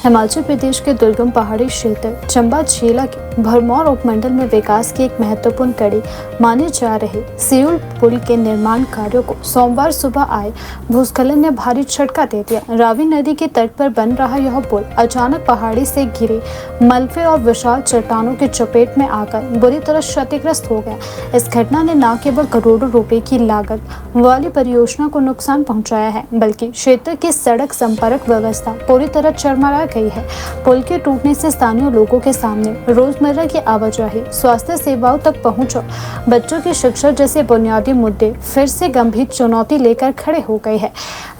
हिमाचल प्रदेश के दुर्गम पहाड़ी क्षेत्र चंबा जिला के भरमौर उपमंडल में विकास की एक महत्वपूर्ण कड़ी माने जा रहे सियूल पुल के निर्माण कार्यों को सोमवार सुबह आए भूस्खलन ने भारी झटका दे दिया। रावी नदी के तट पर बन रहा यह पुल अचानक पहाड़ी से घिरे मलबे और विशाल चट्टानों की चपेट में आकर बुरी तरह क्षतिग्रस्त हो गया। इस घटना ने न केवल करोड़ों रुपए की लागत वाली परियोजना को नुकसान पहुंचाया है, बल्कि क्षेत्र की सड़क संपर्क व्यवस्था पूरी तरह चरमरा गई है। पुल के टूटने से स्थानीय लोगों के सामने रोजमर्रा की आवाजाही, स्वास्थ्य सेवाओं तक पहुंच और बच्चों की शिक्षा जैसे बुनियादी मुद्दे फिर से गंभीर चुनौती लेकर खड़े हो गए हैं।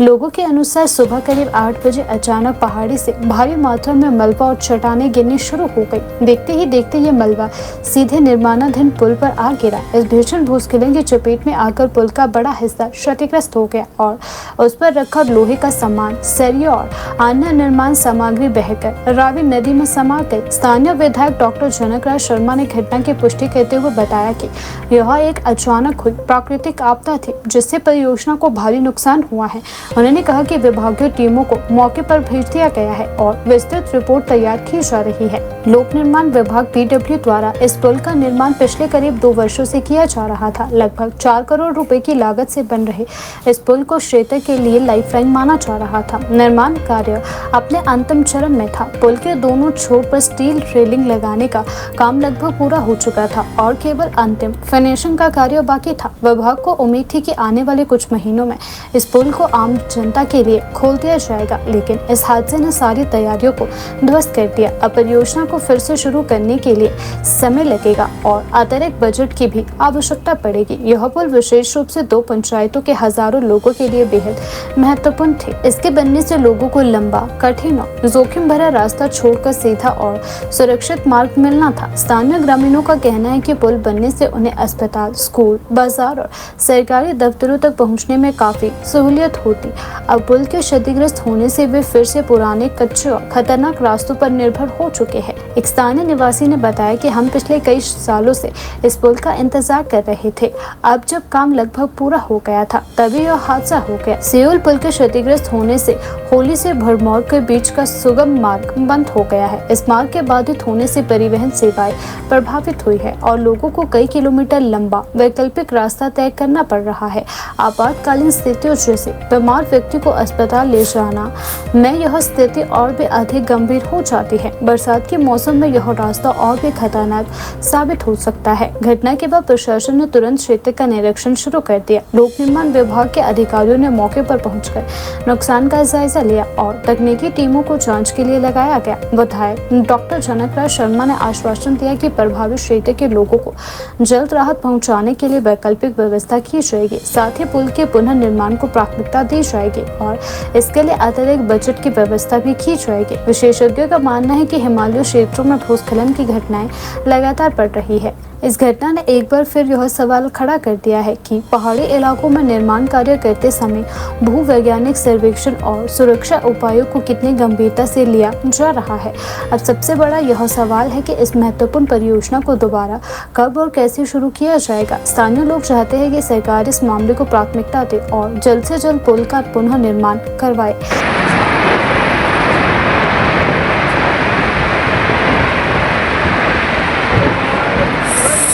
लोगों के अनुसार सुबह करीब 8 बजे अचानक पहाड़ी से भारी मात्रा में मलबा और चट्टानें गिरनी शुरू हो गई। देखते ही देखते ये मलबा सीधे निर्माणाधीन पुल पर आ गिरा। इस भीषण भूस्खलन की चपेट में आकर पुल का बड़ा हिस्सा क्षतिग्रस्त हो गया और उस पर रखा लोहे का सामान, सरिया और अन्य निर्माण सामग्री बहकर रावी नदी में समा गई। स्थानीय विधायक डॉक्टर जनक राज शर्मा ने घटना की पुष्टि करते हुए बताया कि यह एक अचानक हुई प्राकृतिक आपदा थी, जिससे परियोजना को भारी नुकसान हुआ है। उन्होंने कहा कि विभागीय टीमों को मौके पर भेज दिया गया है और विस्तृत रिपोर्ट तैयार की जा रही है। लोक निर्माण विभाग PW द्वारा इस पुल का निर्माण पिछले करीब 2 वर्षों से किया जा रहा था। लगभग 4 करोड़ रुपए की लागत से बन रहे इस पुल को क्षेत्र के लिए लाइफलाइन माना जा रहा था। निर्माण कार्य अपने अंतिम चरण में था। पुल के दोनों छोर पर स्टील रेलिंग लगाने का काम लगभग पूरा हो चुका था और केवल अंतिम फिनिशिंग का कार्य बाकी था। विभाग को उम्मीद थी कि आने वाले कुछ महीनों में इस पुल को आम जनता के लिए खोल दिया जाएगा, लेकिन इस हादसे ने सारी तैयारियों को ध्वस्त कर दिया। अब परियोजना को फिर से शुरू करने के लिए समय लगेगा और अतिरिक्त बजट की भी आवश्यकता पड़ेगी। यह पुल विशेष रूप से 2 पंचायतों के हजारों लोगों के लिए बेहद महत्वपूर्ण थे। इसके बनने से लोगों को लंबा, कठिन और जोखिम भरा रास्ता छोड़कर सीधा और सुरक्षित मार्ग मिलना था। स्थानीय ग्रामीणों का कहना है कि पुल बनने से उन्हें अस्पताल, स्कूल, बाजार और सरकारी दफ्तरों तक पहुंचने में काफी सहूलियत होती। अब पुल के क्षतिग्रस्त होने से वे फिर से पुराने, कच्चे और खतरनाक रास्तों पर निर्भर हो चुके हैं। एक स्थानीय निवासी ने बताया कि हम पिछले कई सालों से इस पुल का इंतजार कर रहे थे। अब जब काम लगभग पूरा हो गया था, तभी यह हादसा हो गया। सियूल पुल के क्षतिग्रस्त होने से होली से भरमौर के बीच का सुगम मार्ग बंद हो गया है। इस मार्ग के बाधित होने से परिवहन सेवाएं प्रभावित हुई है और लोगों को कई किलोमीटर लंबा वैकल्पिक रास्ता तय करना पड़ रहा है। आपातकालीन स्थितियों जैसे बीमार व्यक्ति को अस्पताल ले जाना में यह स्थिति और भी अधिक गंभीर हो जाती है। बरसात के मौसम में यह रास्ता और भी खतरनाक साबित हो सकता है। घटना के बाद प्रशासन ने तुरंत क्षेत्र का निरीक्षण शुरू कर दिया। लोक निर्माण विभाग के अधिकारियों ने मौके पर पहुंचकर नुकसान का जायजा लिया और तकनीकी टीमों को जांच के लिए लगाया गया। विधायक डॉक्टर जनक राज शर्मा ने आश्वासन दिया कि प्रभावित क्षेत्र के लोगों को जल्द राहत पहुंचाने के लिए वैकल्पिक व्यवस्था की जाएगी। साथ ही पुल के पुनर्निर्माण को प्राथमिकता दी जाएगी और इसके लिए अतिरिक्त बजट की व्यवस्था भी की जाएगी। विशेषज्ञों का मानना है कि हिमालयी क्षेत्रों में भूस्खलन की घटनाएं लगातार बढ़ रही है। इस घटना ने एक बार फिर यह सवाल खड़ा कर दिया है कि पहाड़ी इलाकों में निर्माण कार्य करते समय भूवैज्ञानिक सर्वेक्षण और सुरक्षा उपायों को कितनी गंभीरता से लिया जा रहा है। अब सबसे बड़ा यह सवाल है कि इस महत्वपूर्ण परियोजना को दोबारा कब और कैसे शुरू किया जाएगा। स्थानीय लोग चाहते हैं कि सरकार इस मामले को प्राथमिकता दे और जल्द से जल्द पुल का पुनः निर्माण करवाए।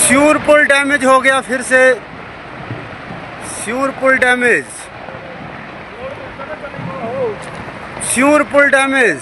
सियूल पुल डैमेज हो गया फिर से। सियूल पुल डैमेज। सियूल पुल डैमेज।